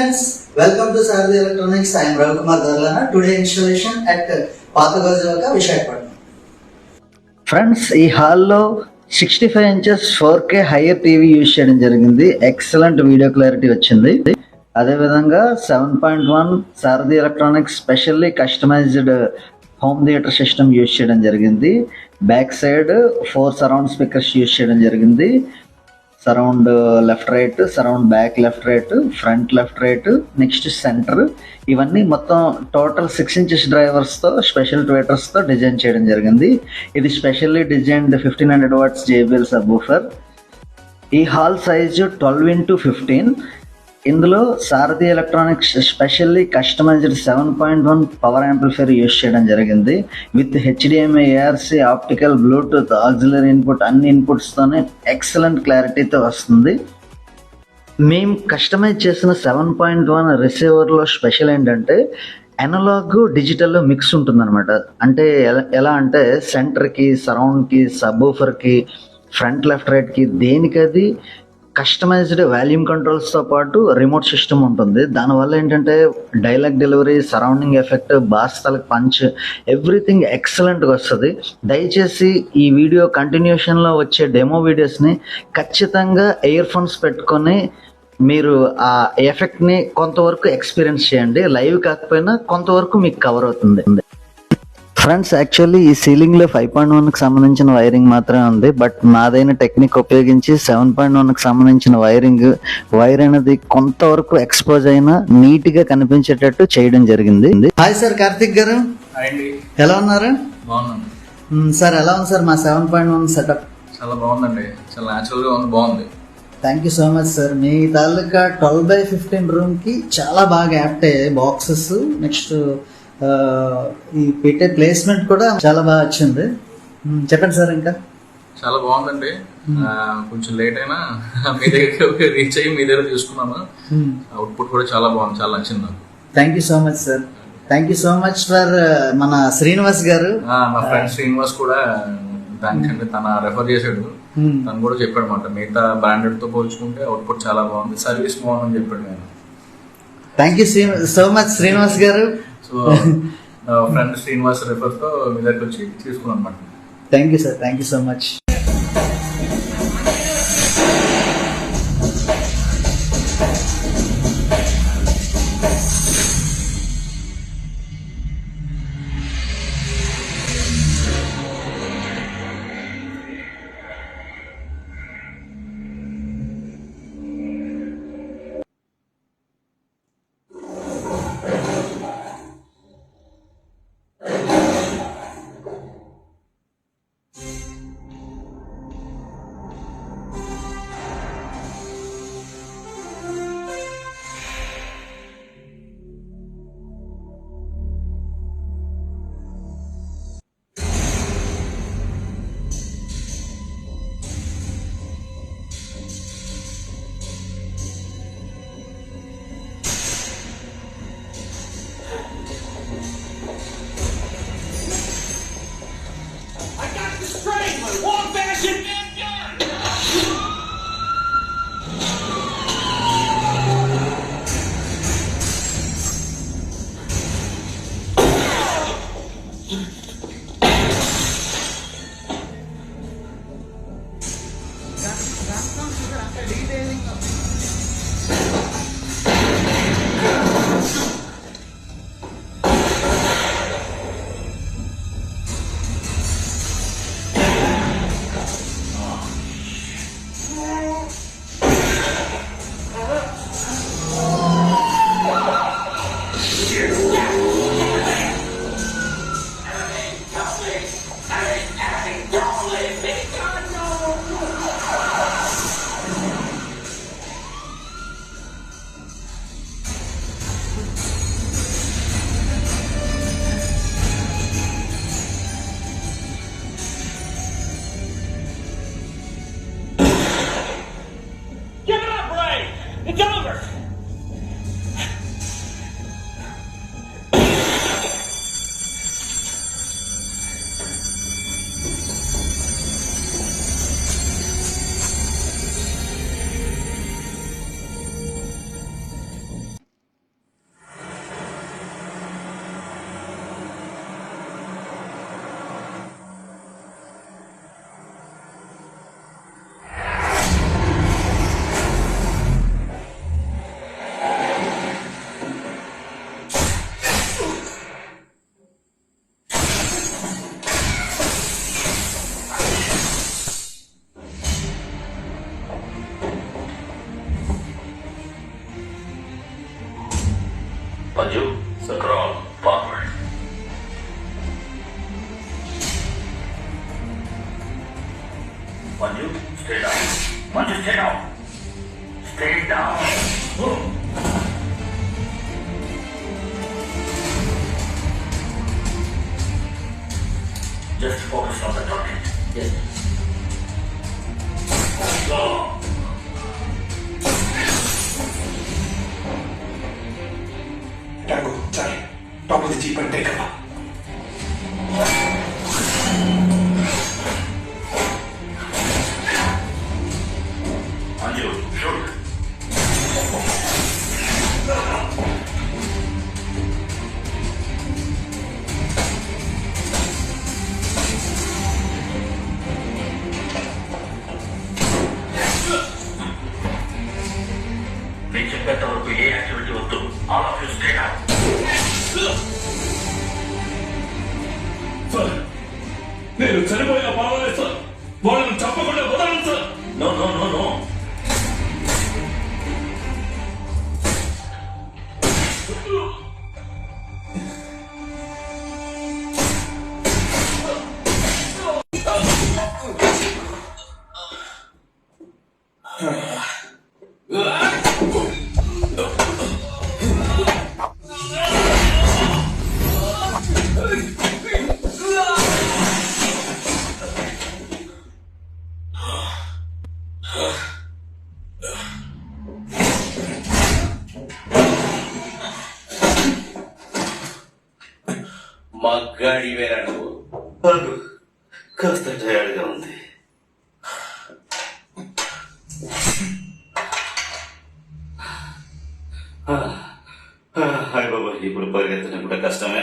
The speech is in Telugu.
friends, welcome to Sarthi Electronics. I am Ravi Kumar Darlana. Today installation at Patagazavaka, Vishakhapatnam. Friends, ఈ హాల్లో 65 inches 4K hire TV use చేయడం జరిగింది. ఎక్సలెంట్ వీడియో క్లారిటీ వచ్చింది. అదేవిధంగా 7.1 Sarathi electronics specially customized home theatre system use చేయడం జరిగింది. Back side 4 surround speakers use చేయడం జరిగింది. Surround left right, surround back left right, front left right, next centre, ఇవన్నీ మొత్తం టోటల్ 6 ఇంచెస్ డ్రైవర్స్తో స్పెషల్ ట్వేటర్స్తో డిజైన్ చేయడం జరిగింది. ఇది specially designed 1500 watts JBL subwoofer. ఈ హాల్ సైజు 12x15. ఇందులో Sarathi electronics specially customized 7.1 power amplifier use చేయడం జరిగింది. With HDMI, ARC, optical, Bluetooth, auxiliary input, అన్ని ఇన్పుట్స్తోనే ఎక్సలెంట్ క్లారిటీతో వస్తుంది. మేము కస్టమైజ్ చేసిన 7.1 రిసీవర్లో స్పెషల్ ఏంటంటే అనలాగ్ డిజిటల్ మిక్స్ ఉంటుందన్నమాట. అంటే ఎలా అంటే సెంటర్కి, సరౌండ్కి, సబ్వూఫర్కి, ఫ్రంట్ లెఫ్ట్ రైట్కి దేనికది కస్టమైజ్డ్ వాల్యూమ్ కంట్రోల్స్తో పాటు రిమోట్ సిస్టమ్ ఉంటుంది. దానివల్ల ఏంటంటే dialogue delivery, surrounding effect, boss talaq punch, everything ఎక్సలెంట్గా వస్తుంది. దయచేసి ఈ వీడియో కంటిన్యూషన్లో వచ్చే డెమో వీడియోస్ని ఖచ్చితంగా ఇయర్ ఫోన్స్ పెట్టుకొని మీరు ఆ ఎఫెక్ట్ని కొంతవరకు ఎక్స్పీరియన్స్ చేయండి. లైవ్ కాకపోయినా కొంతవరకు మీకు కవర్ అవుతుంది. ఫ్రెండ్స్, యాక్చువల్లీ ఈ సీలింగ్లో 5.1కి సంబంధించిన వైరింగ్ మాత్రమే ఉంది. బట్ నాదైన టెక్నిక్ ఉపయోగించి 7.1కి సంబంధించిన వైర్ అనేది కొంతవరకు ఎక్స్పోజ్ అయినా నీట్గా కనిపించేటట్టు చేయడం జరిగింది. హాయ్ సార్, కార్తిక్ గారు, ఎలా ఉన్నారు? సార్, ఎలా ఉంది సార్ మా 7.1 సెటప్? చాలా బాగుందండి, చాలా న్యాచురల్గా ఉంది, బాగుంది. Thank you so much sir. Me taluka 12x15 రూమ్కి చాలా బాగా యాప్ట్ అయ్యాయి బాక్సెస్. నెక్స్ట్ ఈ పెట్టే ప్లేస్మెంట్ కూడా చాలా బాగా వచ్చింది. చెప్పండి సార్. ఇంకా చాలా బాగుందండి. కొంచెం లేట్ అయినా మీ దగ్గర రీచ్ అయ్యి మీ దగ్గర తీసుకున్నాను. అవుట్పుట్ కూడా చాలా బాగుంది, చాలా నచ్చింది నాకు. Thank you so much sir. Thank you so much for మన శ్రీనివాస్ గారు. మా ఫ్రెండ్ శ్రీనివాస్ కూడా దానికంటే తన రెఫర్ చేశాడు. తను కూడా చెప్పాడు అనమాట, మిగతా బ్రాండెడ్ తో పోల్చుకుంటే అవుట్పుట్ చాలా బాగుంది, సర్వీస్ బాగుందని చెప్పాడు. నేను thank you so much Srinivas గారు. సో ఫ్రెండ్ శ్రీనివాస్ రెఫర్ తో మీ దగ్గర వచ్చి తీసుకున్నాను అనమాట. Thank you sir. Thank you so much. Just focus on the target. Yes. Tango, Charlie, top of the jeep and take cover. Anju, shoot. నేను చెప్పేంత వరకు ఏ యాక్టివిటీ వద్దు. All of you stay out. Sir, నేను చనిపోయినా పర్వాలేదు సార్. వాళ్ళని చంపకుండా వదలను sir. No no no no. మగ్గాడివేరా నువ్వు. నాకు కాస్త టయర్డ్గా ఉంది. హాయ్ బాబా, ఇప్పుడు పరిగెత్తడం కూడా కష్టమే.